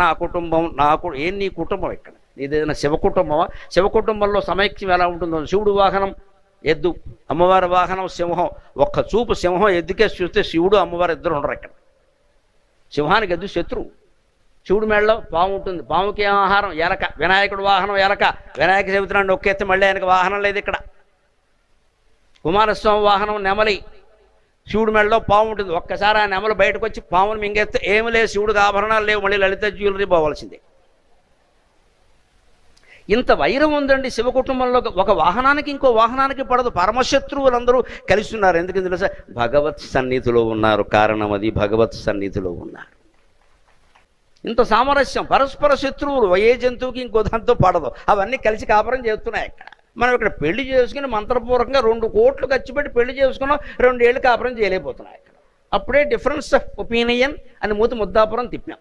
నా కుటుంబం ఏం నీ కుటుంబం ఇక్కడ ఇదేదైనా శివ కుటుంబమా? శివ కుటుంబంలో సమైక్యం ఎలా ఉంటుందో, శివుడు వాహనం ఎద్దు, అమ్మవారి వాహనం సింహం. ఒక్క చూపు సింహం ఎద్దుకే చూస్తే శివుడు అమ్మవారు ఇద్దరు ఉండరు ఇక్కడ. సింహానికి ఎద్దు శత్రువు. శివుడు మెడలో పాము ఉంటుంది, పాముకి ఏం ఆహారం? ఎలక. వినాయకుడు వాహనం ఎలక. వినాయక చవితి నాడు నొక్కేస్తే మళ్ళీ ఆయనకు వాహనం లేదు ఇక్కడ. కుమారస్వామి వాహనం నెమలి. శివుడు మెడలో పాము ఉంటుంది. ఒక్కసారి ఆ నెమలు బయటకు వచ్చి పామును మింగేస్తే ఏమి లేదు, శివుడికి ఆభరణాలు లేవు, మళ్ళీ లలిత జ్యువెలరీ పోవాల్సిందే. ఇంత వైరం ఉందండి శివ కుటుంబంలో. ఒక వాహనానికి ఇంకో వాహనానికి పడదు. పరమశత్రువులందరూ కలిసి ఉన్నారు. ఎందుకు తెలుసా? భగవత్ సన్నిధిలో ఉన్నారు. కారణం అది, భగవత్ సన్నిధిలో ఉన్నారు. ఇంత సామరస్యం. పరస్పర శత్రువులు ఏ జంతువుకి ఇంకో దాంతో పడదు. అవన్నీ కలిసి కాపురం చేస్తున్నాయి ఇక్కడ. మనం ఇక్కడ పెళ్లి చేసుకుని మంత్రపూర్వకంగా 2 కోట్లు ఖర్చు పెట్టి పెళ్లి చేసుకున్నాం, 2 ఏళ్ళు కాపురం చేయలేకపోతున్నాయి ఇక్కడ. అప్పుడే డిఫరెన్స్ ఆఫ్ ఒపీనియన్ అని ముద్దాపురం తిప్పాం.